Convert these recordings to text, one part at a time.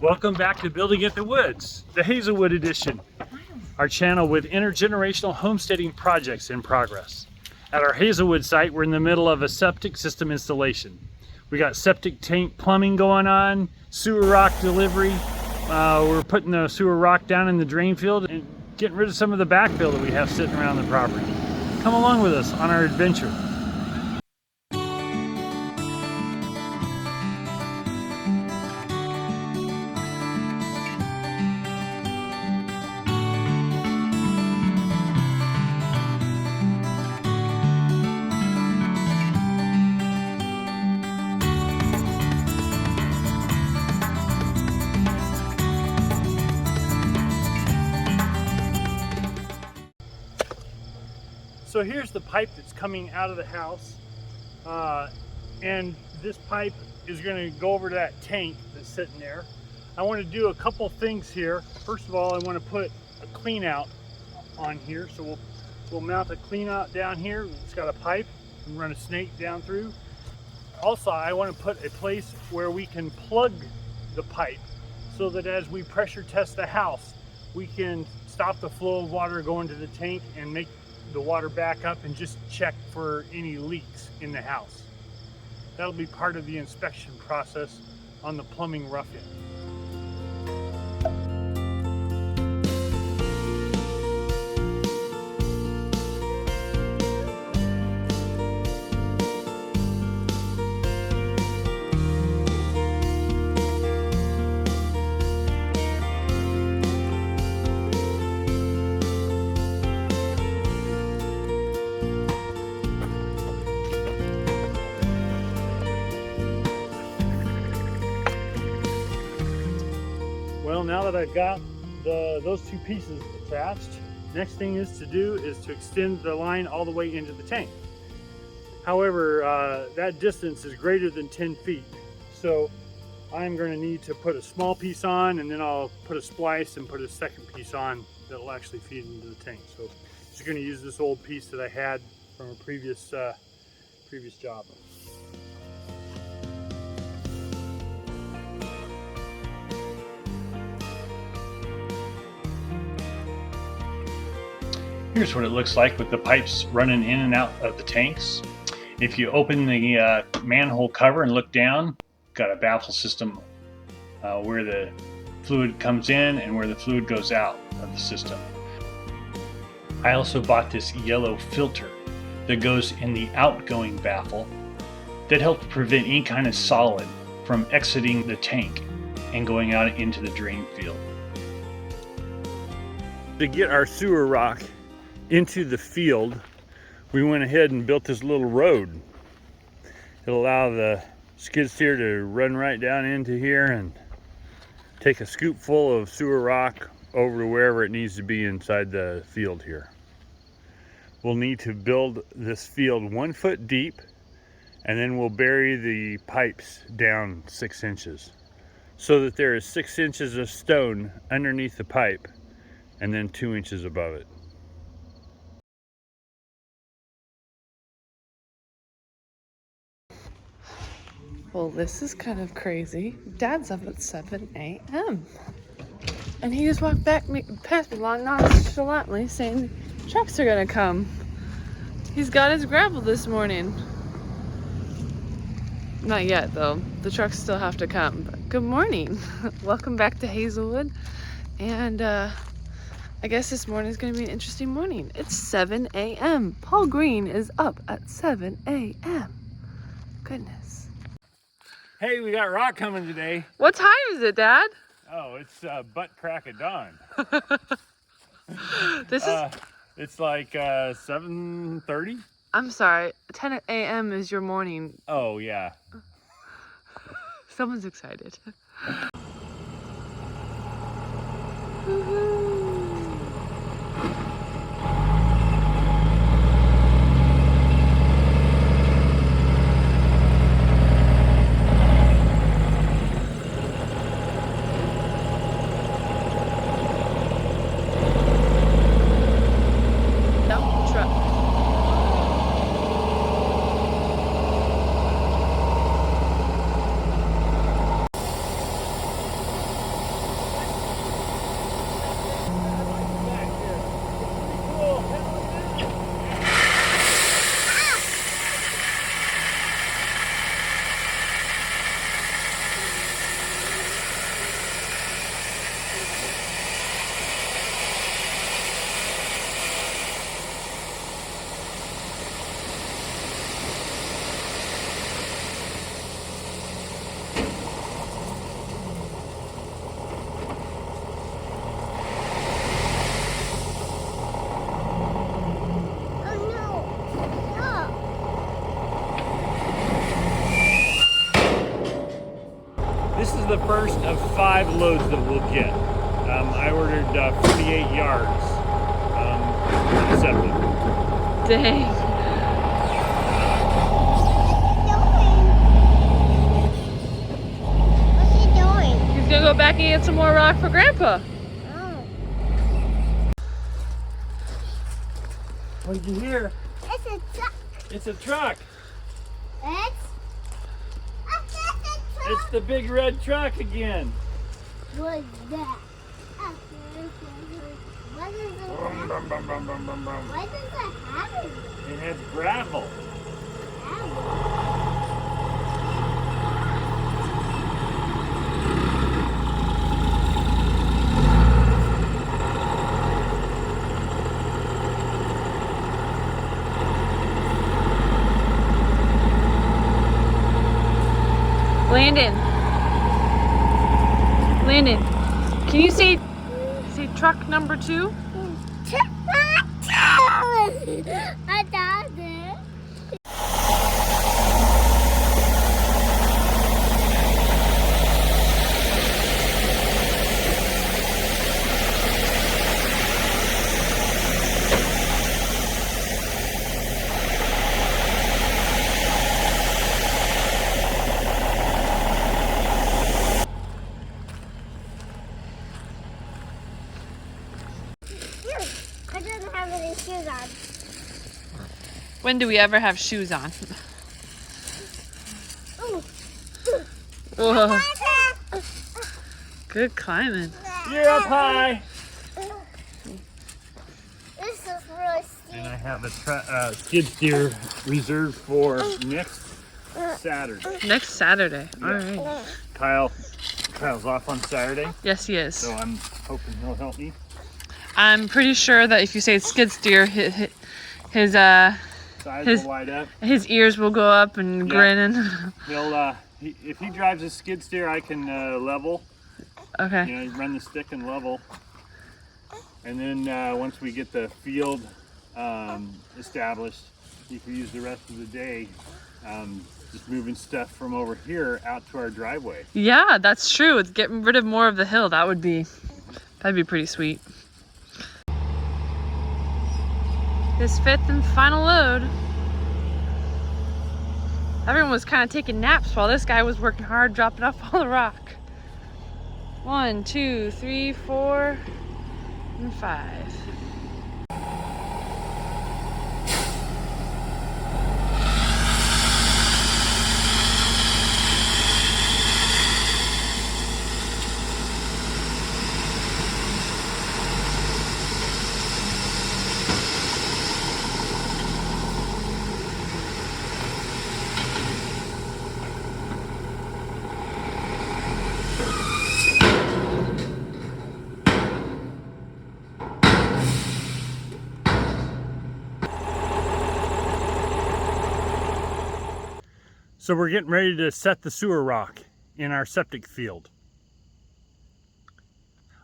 Welcome back to Building at the Woods, the Hazelwood edition, our channel with intergenerational homesteading projects in progress. At our Hazelwood site, we're in the middle of a septic system installation. We got septic tank plumbing going on, sewer rock delivery. We're putting the sewer rock down in the drain field and getting rid of some of the backfill that we have sitting around the property. Come along with us on our adventure. So here's the pipe that's coming out of the house, and this pipe is going to go over to that tank that's sitting there. I want to do a couple things here. First of all, I want to put a clean out on here, so we'll mount a clean out down here. It's got a pipe and run a snake down through. Also, I want to put a place where we can plug the pipe so that as we pressure test the house, we can stop the flow of water going to the tank and make the water back up and just check for any leaks in the house. That'll be part of the inspection process on the plumbing rough-in. Well, now that I've got those two pieces attached, next thing is to extend the line all the way into the tank. However, that distance is greater than 10 feet. So I'm going to need to put a small piece on, and then I'll put a splice and put a second piece on that'll actually feed into the tank. So I'm just going to use this old piece that I had from a previous job. Here's what it looks like with the pipes running in and out of the tanks. If you open the manhole cover and look down, got a baffle system where the fluid comes in and where the fluid goes out of the system. I also bought this yellow filter that goes in the outgoing baffle that helps prevent any kind of solid from exiting the tank and going out into the drain field. To get our sewer rock into the field, we went ahead and built this little road. It'll allow the skid steer to run right down into here and take a scoop full of sewer rock over to wherever it needs to be inside the field here. We'll need to build this field 1 foot deep, and then we'll bury the pipes down 6 inches so that there is 6 inches of stone underneath the pipe and then 2 inches above it. Well, this is kind of crazy. Dad's up at 7 a.m. and he just walked past me nonchalantly saying trucks are gonna come. He's got his gravel this morning. Not yet though. The trucks still have to come. But good morning. Welcome back to Hazelwood. And I guess this morning is gonna be an interesting morning. It's 7 a.m. Paul Green is up at 7 a.m. Goodness. Hey, we got rock coming today. What time is it, Dad? Oh, it's butt crack of dawn. It's like 7:30. I'm sorry, 10 a.m. is your morning. Oh, yeah. Someone's excited. the first of 5 loads that we'll get. I ordered 48 yards for the septic. Dang. What's he doing? He's gonna go back and get some more rock for Grandpa. Oh. What did you hear? It's a truck. It's a truck. It's It's the big red truck again. What's that? What does it have? What does it have? It has gravel. Landon, can you say truck number 2? I got it. I didn't have any shoes on. When do we ever have shoes on? Ooh. Whoa. Good climbing. You're up high. This is really steep. And I have a skid steer reserved for next Saturday. Next Saturday. All right. Kyle's off on Saturday, Yes, he is. so I'm hoping he'll help me. I'm pretty sure that if you say skid steer, his His eyes will light up. his ears will go up and Yeah. grin. And He'll if he drives a skid steer, I can level. okay. You know, run the stick and level. And then once we get the field established, you can use the rest of the day just moving stuff from over here out to our driveway. Yeah, that's true. It's getting rid of more of the hill. That'd be pretty sweet. His 5th and final load. Everyone was kind of taking naps while this guy was working hard, dropping off all the rock. 1, 2, 3, 4, and 5. So we're getting ready to set the sewer rock in our septic field.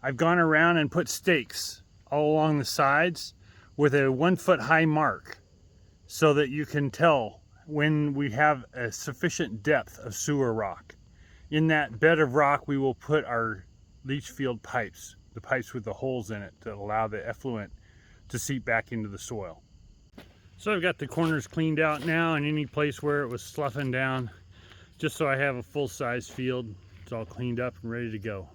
I've gone around and put stakes all along the sides with a 1 foot high mark so that you can tell when we have a sufficient depth of sewer rock. In that bed of rock we will put our leach field pipes, the pipes with the holes in it to allow the effluent to seep back into the soil. So I've got the corners cleaned out now, and any place where it was sloughing down, just so I have a full-size field. It's all cleaned up and ready to go.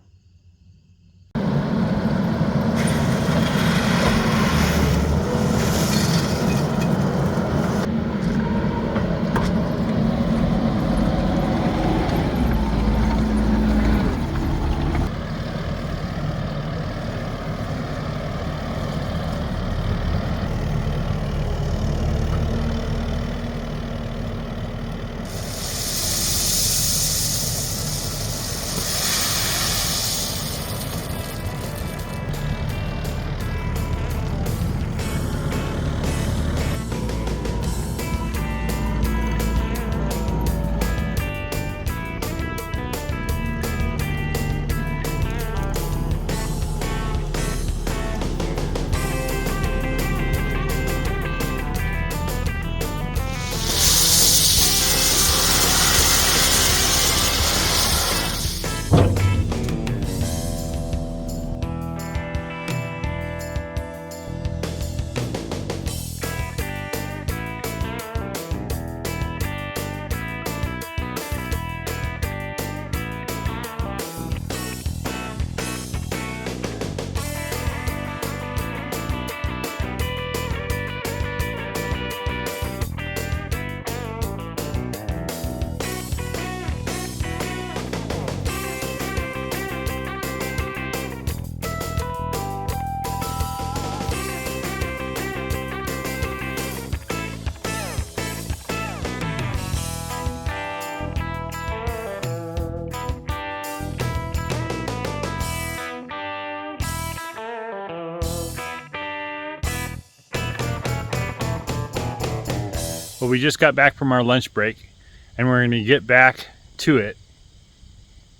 Well, we just got back from our lunch break, and we're going to get back to it,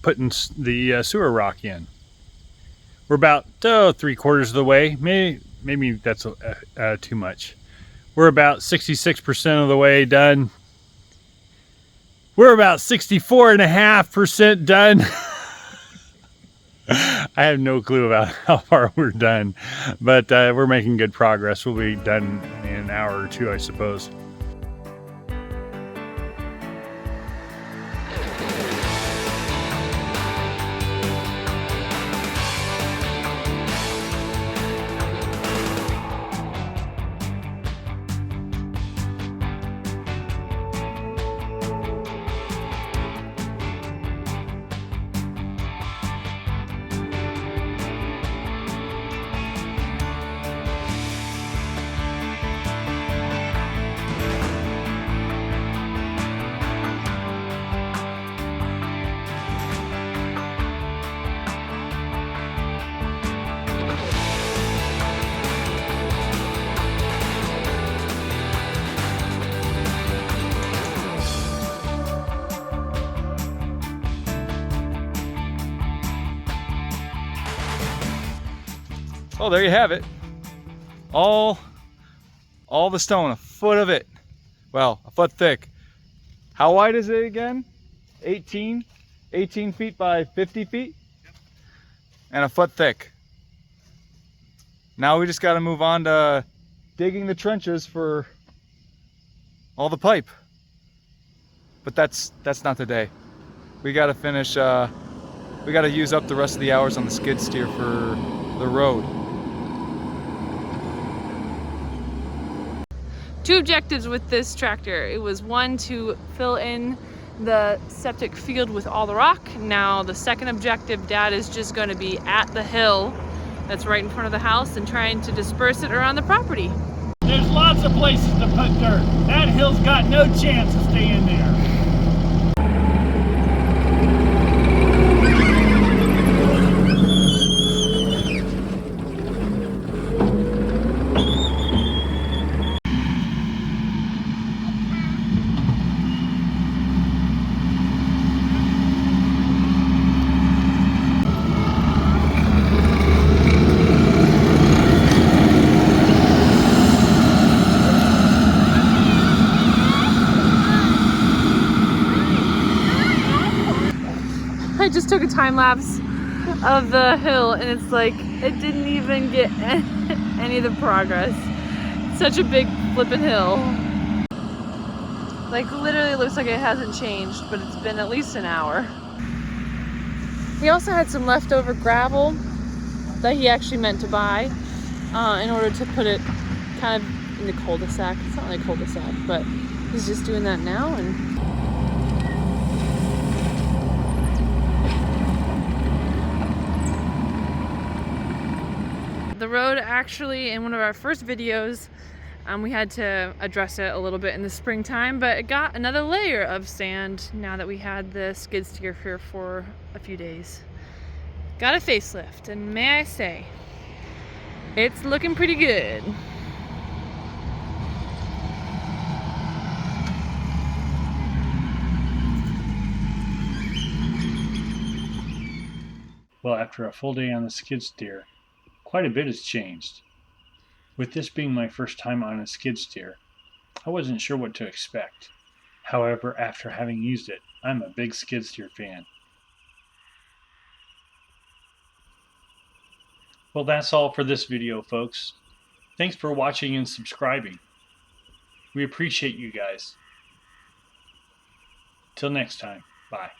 putting the sewer rock in. We're about 3/4 of the way. Maybe that's too much. We're about 66% of the way done. We're about 64.5% done. I have no clue about how far we're done, but we're making good progress. We'll be done in an hour or two, I suppose. Oh, there you have it. All the stone, a foot of it. Well, a foot thick. How wide is it again? 18 feet by 50 feet? Yep. And a foot thick. Now we just got to move on to digging the trenches for all the pipe. But that's not today. We got to finish, we got to use up the rest of the hours on the skid steer for the road. Two objectives with this tractor. It was one, to fill in the septic field with all the rock. Now the second objective, Dad is just going to be at the hill that's right in front of the house and trying to disperse it around the property. There's lots of places to put dirt. That hill's got no chance of staying there. I just took a time lapse of the hill and it's like it didn't even get any of the progress. Such a big flippin' hill. Like literally looks like it hasn't changed, but it's been at least an hour. He also had some leftover gravel that he actually meant to buy in order to put it kind of in the cul-de-sac. It's not like a cul-de-sac, but he's just doing that now. And the road, actually, in one of our first videos, we had to address it a little bit in the springtime, but it got another layer of sand now that we had the skid steer here for a few days. Got a facelift, and may I say, it's looking pretty good. Well, after a full day on the skid steer, quite a bit has changed. With this being my first time on a skid steer, I wasn't sure what to expect. However, after having used it, I'm a big skid steer fan. Well, that's all for this video, folks. Thanks for watching and subscribing. We appreciate you guys. Till next time, bye.